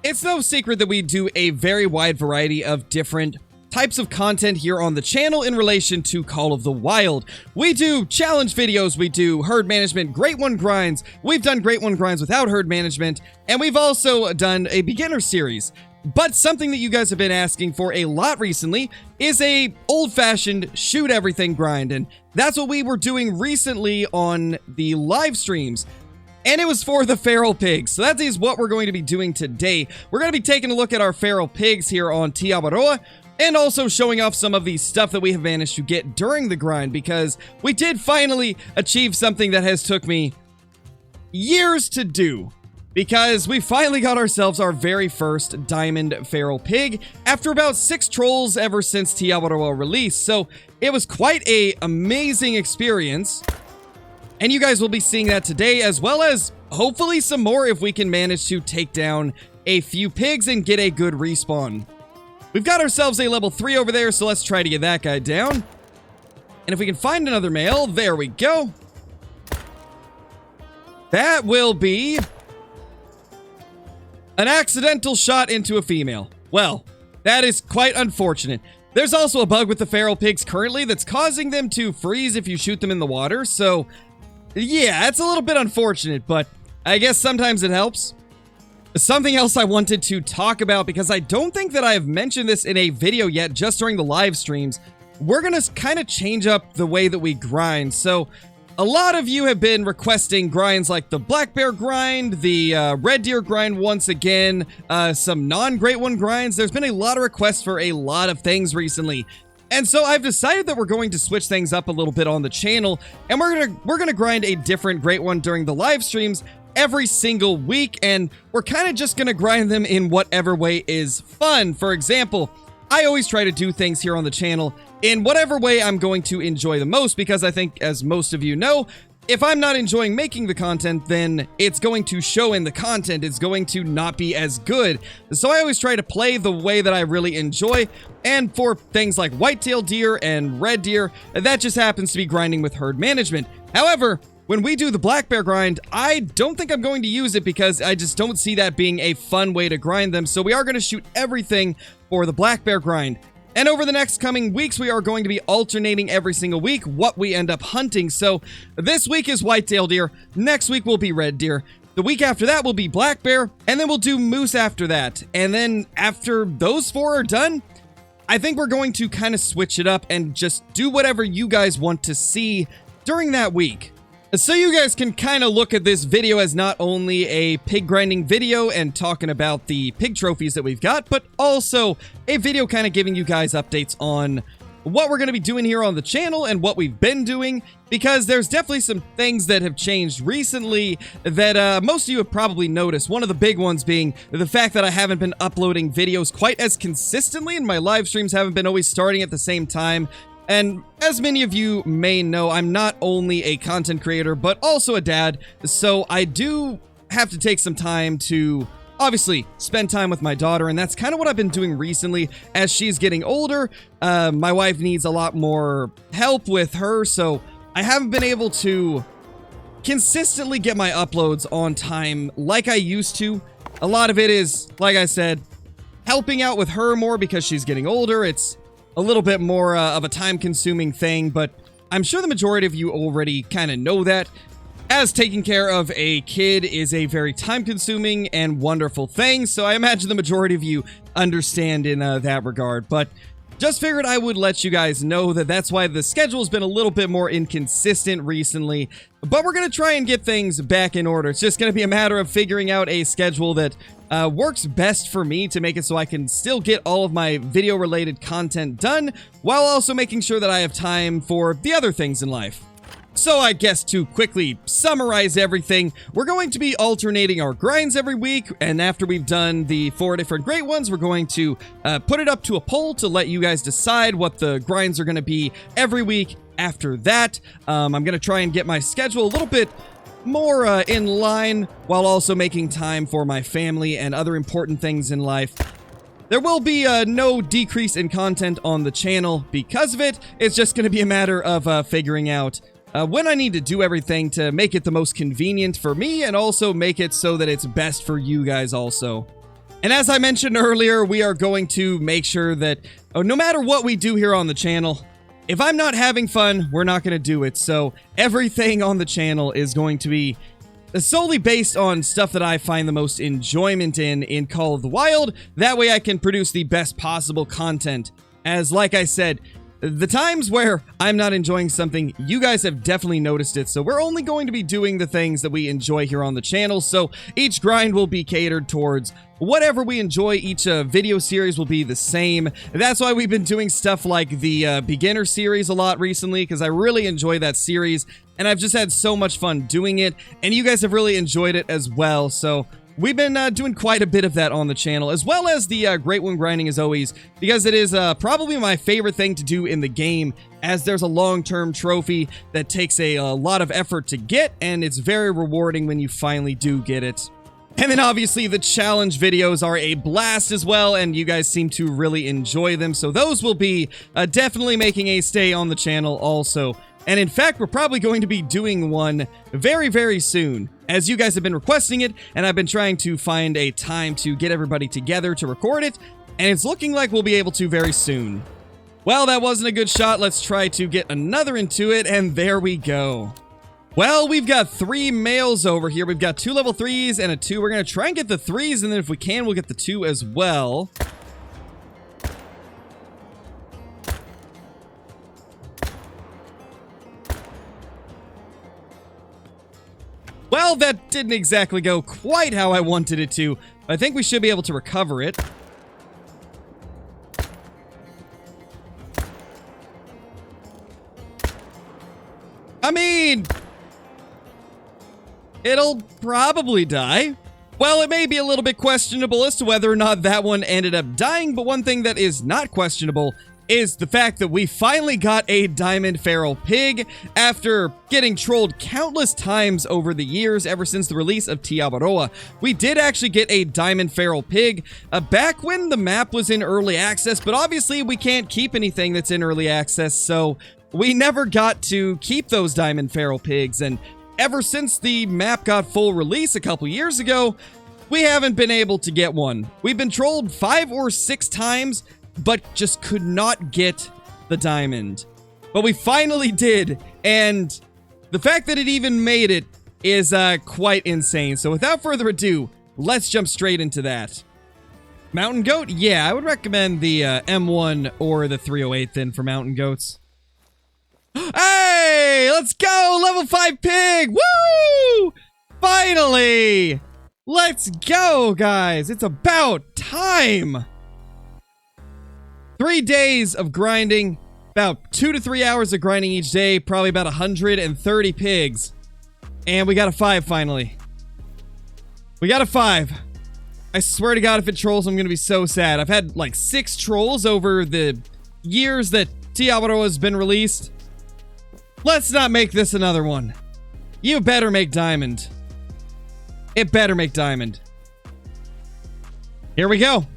It's no secret that we do a very wide variety of different types of content here on the channel in relation to Call of the Wild. We do challenge videos, we do herd management, Great One grinds, we've done Great One grinds without herd management, and we've also done a beginner series. But something that you guys have been asking for a lot recently is a old-fashioned shoot everything grind, and that's what we were doing recently on the live streams. And it was for the feral pigs, so that is what we're going to be doing today. We're going to be taking a look at our feral pigs here on Tiawaroa, and also showing off some of the stuff that we have managed to get during the grind, because we did finally achieve something that has took me years to do. Because we finally got ourselves our very first diamond feral pig after about 6 trolls ever since Tiawaroa release. So it was quite a amazing experience. And you guys will be seeing that today, as well as hopefully some more if we can manage to take down a few pigs and get a good respawn. We've got ourselves a level 3 over there, so let's try to get that guy down. And if we can find another male, there we go. That will be an accidental shot into a female. Well, that is quite unfortunate. There's also a bug with the feral pigs currently that's causing them to freeze if you shoot them in the water, so yeah, it's a little bit unfortunate, but I guess sometimes it helps. Something else I wanted to talk about, because I don't think that I have mentioned this in a video yet, just during the live streams, we're gonna kind of change up the way that we grind. So a lot of you have been requesting grinds like the black bear grind, the red deer grind once again, some non-Great One grinds. There's been a lot of requests for a lot of things recently. And so I've decided that we're going to switch things up a little bit on the channel, and we're gonna grind a different Great One during the live streams every single week, and we're kind of just gonna grind them in whatever way is fun. For example, I always try to do things here on the channel in whatever way I'm going to enjoy the most, because I think, as most of you know, if I'm not enjoying making the content, then it's going to show in the content. It's going to not be as good. So I always try to play the way that I really enjoy, and for things like whitetail deer and red deer, that just happens to be grinding with herd management. However, when we do the black bear grind, I don't think I'm going to use it, because I just don't see that being a fun way to grind them. So we are going to shoot everything for the black bear grind. And over the next coming weeks, we are going to be alternating every single week what we end up hunting. So this week is whitetail deer, next week will be red deer, the week after that will be black bear, and then we'll do moose after that. And then after those 4 are done, I think we're going to kind of switch it up and just do whatever you guys want to see during that week. So you guys can kind of look at this video as not only a pig grinding video and talking about the pig trophies that we've got, but also a video kind of giving you guys updates on what we're going to be doing here on the channel and what we've been doing, because there's definitely some things that have changed recently that most of you have probably noticed. One of the big ones being the fact that I haven't been uploading videos quite as consistently, and my live streams haven't been always starting at the same time. And as many of you may know, I'm not only a content creator, but also a dad, so I do have to take some time to obviously spend time with my daughter, and that's kind of what I've been doing recently. As she's getting older, my wife needs a lot more help with her, so I haven't been able to consistently get my uploads on time like I used to. A lot of it is, like I said, helping out with her more because she's getting older. It's a little bit more of a time-consuming thing, but I'm sure the majority of you already kind of know that, as taking care of a kid is a very time-consuming and wonderful thing, so I imagine the majority of you understand in that regard. But just figured I would let you guys know that that's why the schedule's been a little bit more inconsistent recently, but we're going to try and get things back in order. It's just going to be a matter of figuring out a schedule that works best for me to make it so I can still get all of my video-related content done, while also making sure that I have time for the other things in life. So I guess to quickly summarize everything, we're going to be alternating our grinds every week, and after we've done the 4 different Great Ones, we're going to put it up to a poll to let you guys decide what the grinds are going to be every week after that. I'm going to try and get my schedule a little bit more in line, while also making time for my family and other important things in life. There will be no decrease in content on the channel because of it. It's just going to be a matter of figuring out when I need to do everything to make it the most convenient for me, and also make it so that it's best for you guys also. And as I mentioned earlier, we are going to make sure that no matter what we do here on the channel, if I'm not having fun, we're not going to do it. So everything on the channel is going to be solely based on stuff that I find the most enjoyment in Call of the Wild. That way I can produce the best possible content. As like I said, the times where I'm not enjoying something, you guys have definitely noticed it. So we're only going to be doing the things that we enjoy here on the channel. So each grind will be catered towards whatever we enjoy. Each video series will be the same. That's why we've been doing stuff like the beginner series a lot recently, because I really enjoy that series and I've just had so much fun doing it, and you guys have really enjoyed it as well. So we've been doing quite a bit of that on the channel, as well as the Great One grinding as always, because it is probably my favorite thing to do in the game, as there's a long-term trophy that takes a lot of effort to get, and it's very rewarding when you finally do get it. And then obviously the challenge videos are a blast as well, and you guys seem to really enjoy them, so those will be definitely making a stay on the channel also. And in fact, we're probably going to be doing one very, very soon, as you guys have been requesting it, and I've been trying to find a time to get everybody together to record it, and it's looking like we'll be able to very soon. Well, that wasn't a good shot. Let's try to get another into it, and there we go. Well, we've got 3 males over here. We've got 2 level 3s and a 2. We're going to try and get the 3s, and then if we can, we'll get the 2 as well. Well, that didn't exactly go quite how I wanted it to. I think we should be able to recover it. I mean, it'll probably die. Well, it may be a little bit questionable as to whether or not that one ended up dying, but one thing that is not questionable is the fact that we finally got a diamond feral pig after getting trolled countless times over the years ever since the release of Aotearoa. We did actually get a diamond feral pig back when the map was in early access, but obviously we can't keep anything that's in early access, so we never got to keep those diamond feral pigs, and ever since the map got full release a couple years ago, we haven't been able to get one. We've been trolled 5 or 6 times, but just could not get the diamond. But we finally did, and the fact that it even made it is quite insane. So without further ado, let's jump straight into that. Mountain goat? Yeah, I would recommend the M1 or the 308 then for mountain goats. Hey, let's go! Level 5 pig! Woo! Finally! Let's go, guys! It's about time! 3 days of grinding, about 2 to 3 hours of grinding each day, probably about 130 pigs. And we got a 5 finally. We got a 5. I swear to God, if it trolls, I'm gonna be so sad. I've had like 6 trolls over the years that Aotearoa has been released. Let's not make this another one. You better make diamond. It better make diamond. Here we go.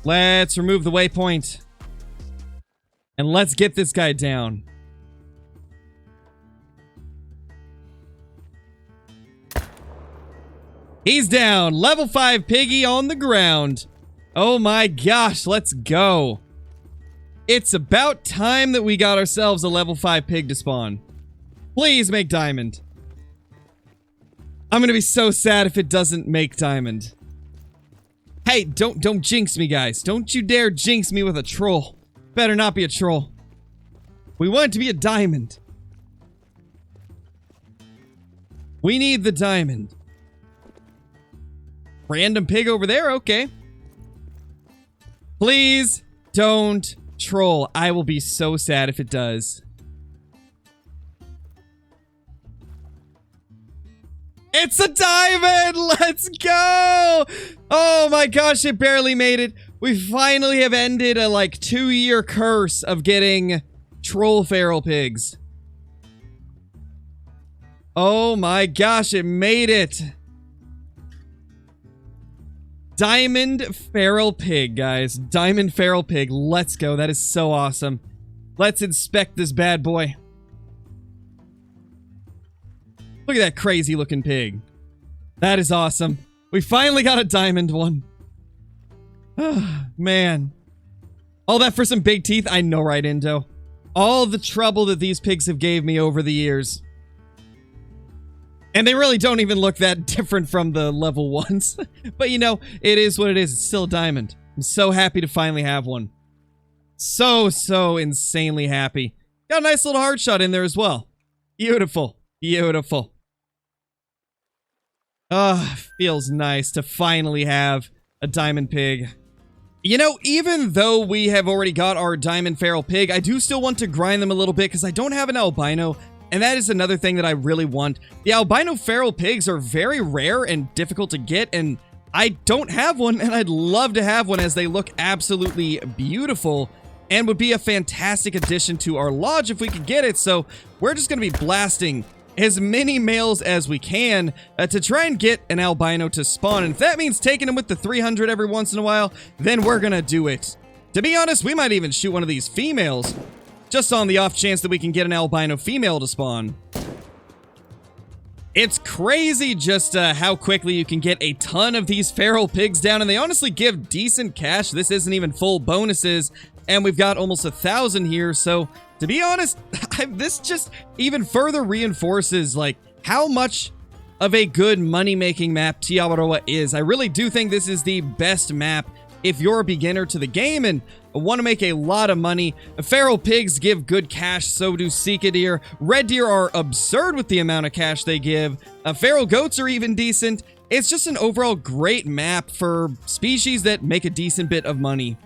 Let's remove the waypoint. And let's get this guy down. He's down. Level 5 piggy on the ground. Oh my gosh, let's go. It's about time that we got ourselves a level 5 pig to spawn. Please make diamond. I'm gonna be so sad if it doesn't make diamond. Hey, don't jinx me, guys. Don't you dare jinx me with a troll. Better not be a troll. We want it to be a diamond. We need the diamond. Random pig over there? Okay. Please don't troll. I will be so sad if it does. It's a diamond! Let's go! Oh my gosh, it barely made it. We finally have ended a like 2-year curse of getting troll feral pigs. Oh my gosh, it made it. Diamond feral pig, guys. Diamond feral pig. Let's go. That is so awesome. Let's inspect this bad boy. Look at that crazy looking pig. That is awesome. We finally got a diamond one. Man. All that for some big teeth? I know, right, Indo? All the trouble that these pigs have gave me over the years. And they really don't even look that different from the level ones. But you know, it is what it is. It's still a diamond. I'm so happy to finally have one. So insanely happy. Got a nice little heart shot in there as well. Beautiful. Beautiful. Feels nice to finally have a diamond pig. You know, even though we have already got our diamond feral pig, I do still want to grind them a little bit because I don't have an albino, and that is another thing that I really want. The albino feral pigs are very rare and difficult to get, and I don't have one, and I'd love to have one as they look absolutely beautiful and would be a fantastic addition to our lodge if we could get it. So we're just going to be blasting as many males as we can to try and get an albino to spawn. And if that means taking them with the 300 every once in a while, then we're gonna do it. To be honest, we might even shoot one of these females, just on the off chance that we can get an albino female to spawn. It's crazy just how quickly you can get a ton of these feral pigs down, and they honestly give decent cash. This isn't even full bonuses, and we've got almost 1,000 here, so to be honest, this just even further reinforces like how much of a good money-making map Te Awaroa is. I really do think this is the best map if you're a beginner to the game and want to make a lot of money. Feral pigs give good cash, so do Sika deer. Red deer are absurd with the amount of cash they give. Feral goats are even decent. It's just an overall great map for species that make a decent bit of money.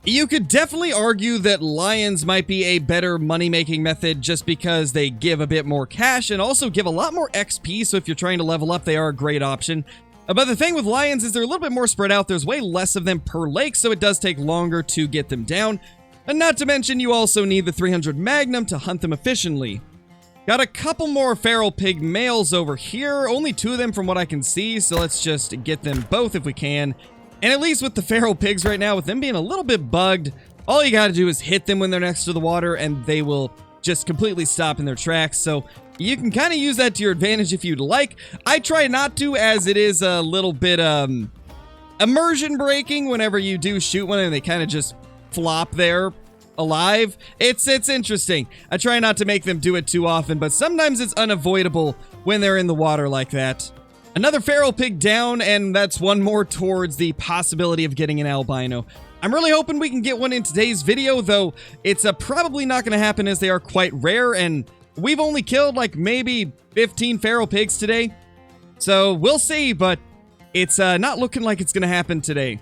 You could definitely argue that lions might be a better money-making method just because they give a bit more cash and also give a lot more XP, so if you're trying to level up, they are a great option. But the thing with lions is they're a little bit more spread out. There's way less of them per lake, so it does take longer to get them down. And not to mention, you also need the 300 Magnum to hunt them efficiently. Got a couple more feral pig males over here, only 2 of them from what I can see, so let's just get them both if we can. And at least with the feral pigs right now, with them being a little bit bugged, all you gotta do is hit them when they're next to the water and they will just completely stop in their tracks. So you can kind of use that to your advantage if you'd like. I try not to, as it is a little bit immersion breaking whenever you do shoot one and they kind of just flop there alive. It's interesting. I try not to make them do it too often, but sometimes it's unavoidable when they're in the water like that. Another feral pig down, and that's one more towards the possibility of getting an albino. I'm really hoping we can get one in today's video, though it's probably not going to happen as they are quite rare, and we've only killed like maybe 15 feral pigs today. So we'll see, but it's not looking like it's going to happen today.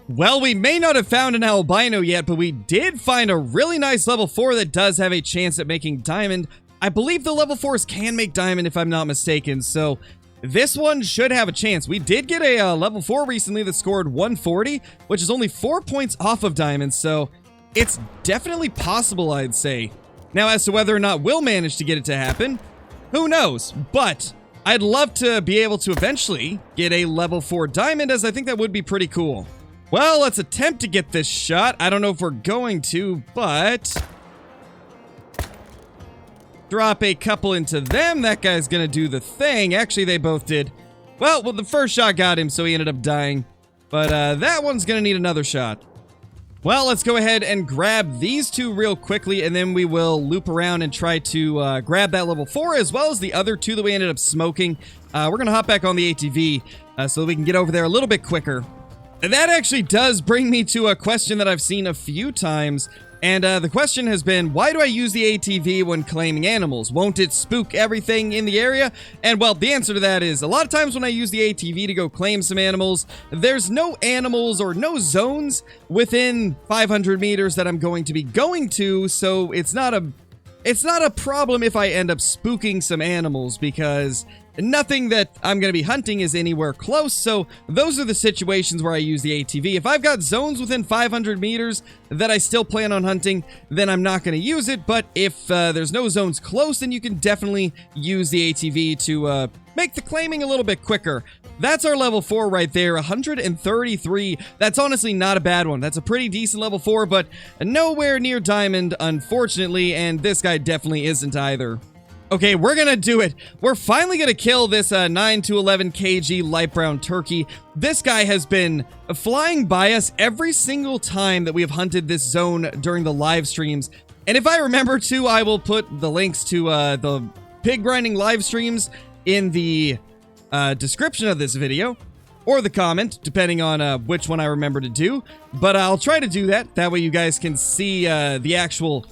Well, we may not have found an albino yet, but we did find a really nice level 4 that does have a chance at making diamond. I believe the level 4s can make diamond if I'm not mistaken, so this one should have a chance. We did get a level 4 recently that scored 140, which is only 4 points off of diamond, so it's definitely possible, I'd say. Now, as to whether or not we'll manage to get it to happen, who knows? But I'd love to be able to eventually get a level 4 diamond, as I think that would be pretty cool. Well, let's attempt to get this shot. I don't know if we're going to, but drop a couple into them. That guy's gonna do the thing. Actually, they both did. Well, the first shot got him, so he ended up dying. But that one's gonna need another shot. Well, let's go ahead and grab these 2 real quickly, and then we will loop around and try to grab that level 4, as well as the other 2 that we ended up smoking. We're gonna hop back on the ATV so that we can get over there a little bit quicker. And that actually does bring me to a question that I've seen a few times. And the question has been, why do I use the ATV when claiming animals? Won't it spook everything in the area? And well, the answer to that is, a lot of times when I use the ATV to go claim some animals, there's no animals or no zones within 500 meters that I'm going to be going to, so it's not a problem if I end up spooking some animals, because nothing that I'm going to be hunting is anywhere close, so those are the situations where I use the ATV. If I've got zones within 500 meters that I still plan on hunting, then I'm not going to use it, but if there's no zones close, then you can definitely use the ATV to make the claiming a little bit quicker. That's our level 4 right there, 133. That's honestly not a bad one. That's a pretty decent level 4, but nowhere near diamond, unfortunately, and this guy definitely isn't either. Okay, we're gonna do it. We're finally gonna kill this 9 to 11 kg light brown turkey. This guy has been flying by us every single time that we have hunted this zone during the live streams. And if I remember to, I will put the links to the pig grinding live streams in the description of this video, or the comment, depending on which one I remember to do. But I'll try to do that. That way you guys can see the actual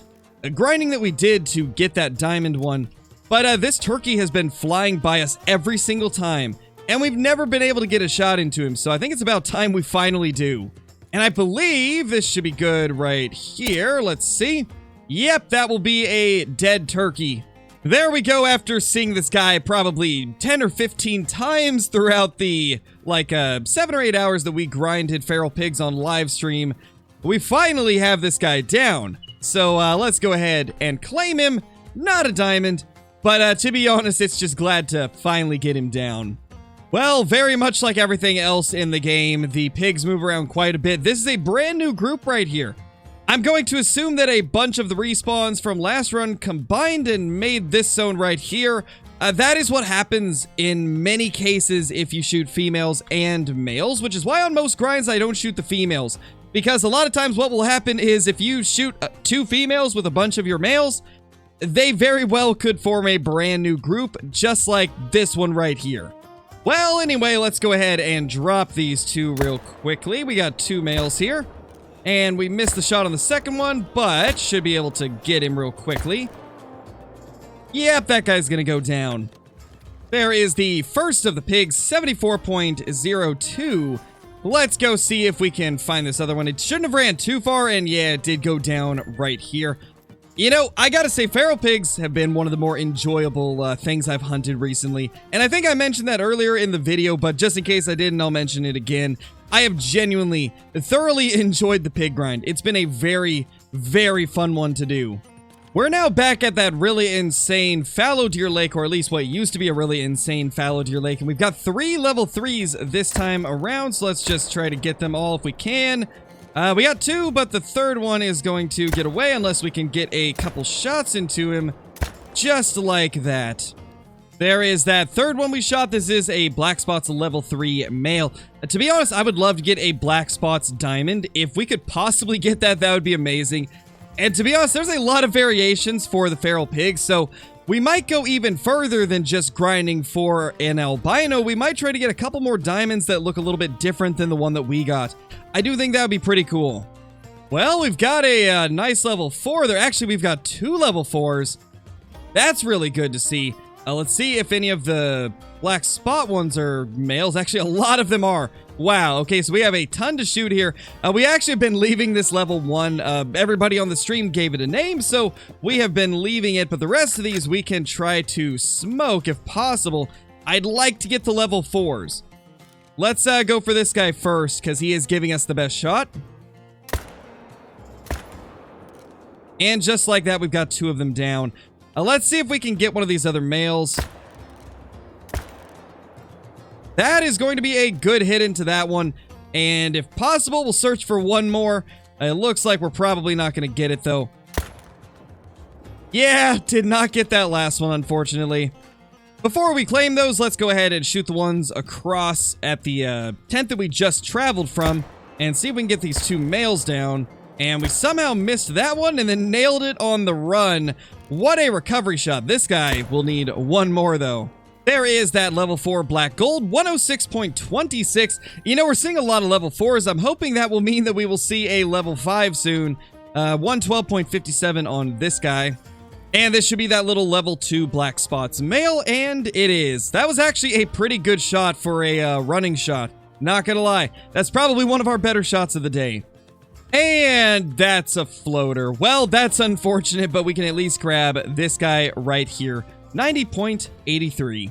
grinding that we did to get that diamond one. But this turkey has been flying by us every single time, and we've never been able to get a shot into him, so I think it's about time we finally do. And I believe this should be good right here. Let's see. Yep, that will be a dead turkey. There we go. After seeing this guy probably 10 or 15 times throughout the, 7 or 8 hours that we grinded feral pigs on live stream, we finally have this guy down. So let's go ahead and claim him. Not a diamond, but to be honest, it's just glad to finally get him down. Well, very much like everything else in the game, the pigs move around quite a bit. This is a brand new group right here. I'm going to assume that a bunch of the respawns from last run combined and made this zone right here. That is what happens in many cases if you shoot females and males, which is why on most grinds I don't shoot the females. Because a lot of times what will happen is if you shoot 2 females with a bunch of your males, they very well could form a brand new group, just like this one right here. Well, anyway, let's go ahead and drop these 2 real quickly. We got 2 males here. And we missed the shot on the second one, but should be able to get him real quickly. Yep, that guy's gonna go down. There is the first of the pigs, 74.02. Let's go see if we can find this other one. It shouldn't have ran too far, and yeah, it did go down right here. You know, I gotta say, feral pigs have been one of the more enjoyable things I've hunted recently. And I think I mentioned that earlier in the video, but just in case I didn't, I'll mention it again. I have genuinely, thoroughly enjoyed the pig grind. It's been a very, very fun one to do. We're now back at that really insane fallow deer lake, or at least what used to be a really insane fallow deer lake. And we've got 3 level 3s this time around, so let's just try to get them all if we can. We got 2, but the third one is going to get away unless we can get a couple shots into him. Just like that. There is that third one we shot. This is a Black Spots level 3 male. To be honest, I would love to get a Black Spots diamond. If we could possibly get that, that would be amazing. And to be honest, there's a lot of variations for the feral pigs, so we might go even further than just grinding for an albino. We might try to get a couple more diamonds that look a little bit different than the one that we got. I do think that would be pretty cool. Well, we've got a nice level 4 there. Actually, we've got 2 level 4s. That's really good to see. Let's see if any of the black spot ones are males. Actually, a lot of them are. Wow. Okay, so we have a ton to shoot here. We actually have been leaving this level 1. Everybody on the stream gave it a name, so we have been leaving it. But the rest of these we can try to smoke if possible. I'd like to get the level 4s. Let's go for this guy first, because he is giving us the best shot. And just like that, we've got 2 of them down. Let's see if we can get one of these other males. That is going to be a good hit into that one. And if possible, we'll search for one more. It looks like we're probably not going to get it, though. Yeah, did not get that last one, unfortunately. Before we claim those, let's go ahead and shoot the ones across at the tent that we just traveled from and see if we can get these 2 males down. And we somehow missed that one and then nailed it on the run. What a recovery shot. This guy will need 1 more, though. There is that level 4 black gold, 106.26. You know, we're seeing a lot of level 4s. I'm hoping that will mean that we will see a level 5 soon. 112.57 on this guy. And this should be that little level 2 black spots male, and it is. That was actually a pretty good shot for a running shot. Not gonna lie. That's probably one of our better shots of the day. And that's a floater. Well, that's unfortunate, but we can at least grab this guy right here. 90.83.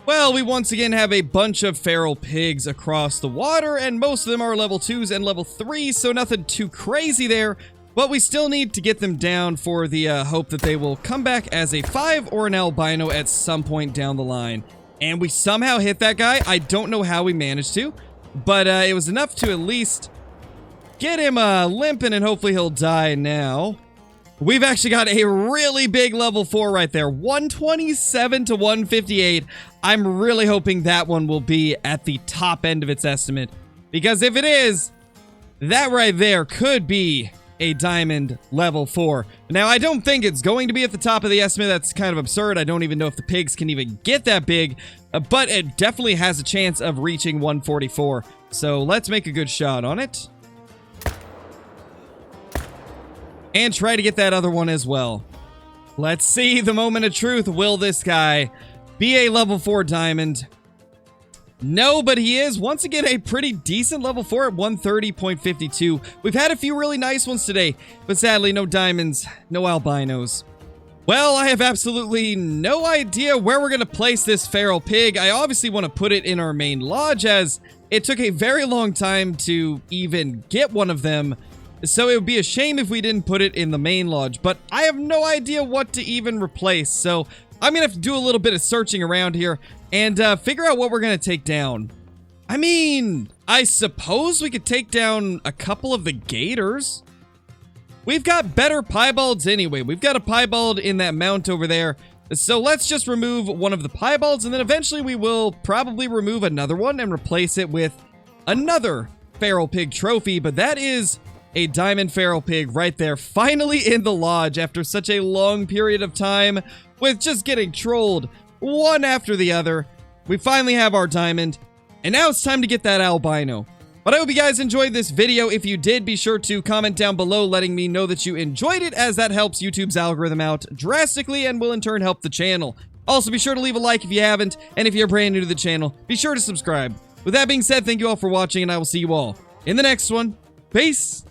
Well, we once again have a bunch of feral pigs across the water, and most of them are level 2s and level 3s, so nothing too crazy there. But we still need to get them down for the hope that they will come back as a 5 or an albino at some point down the line. And we somehow hit that guy. I don't know how we managed to, but it was enough to at least get him limping, and hopefully he'll die now. We've actually got a really big level 4 right there. 127 to 158. I'm really hoping that one will be at the top end of its estimate. Because if it is, that right there could be a diamond level 4. Now, I don't think it's going to be at the top of the estimate. That's kind of absurd. I don't even know if the pigs can even get that big. But it definitely has a chance of reaching 144. So let's make a good shot on it. And try to get that other one as well. Let's see the moment of truth. Will this guy be a level 4 diamond? No, but he is, once again, a pretty decent level 4 at 130.52. We've had a few really nice ones today, but sadly, no diamonds, no albinos. Well, I have absolutely no idea where we're going to place this feral pig. I obviously want to put it in our main lodge, as it took a very long time to even get one of them. So it would be a shame if we didn't put it in the main lodge, but I have no idea what to even replace. So I'm going to have to do a little bit of searching around here and figure out what we're going to take down. I mean, I suppose we could take down a couple of the gators. We've got better piebalds anyway. We've got a piebald in that mount over there. So let's just remove one of the piebalds, and then eventually we will probably remove another one and replace it with another feral pig trophy. But that is a diamond feral pig right there, finally in the lodge after such a long period of time with just getting trolled one after the other. We finally have our diamond, and now it's time to get that albino. But I hope you guys enjoyed this video. If you did, be sure to comment down below letting me know that you enjoyed it, as that helps YouTube's algorithm out drastically and will in turn help the channel. Also, be sure to leave a like if you haven't, and if you're brand new to the channel, be sure to subscribe. With that being said, thank you all for watching, and I will see you all in the next one. Peace!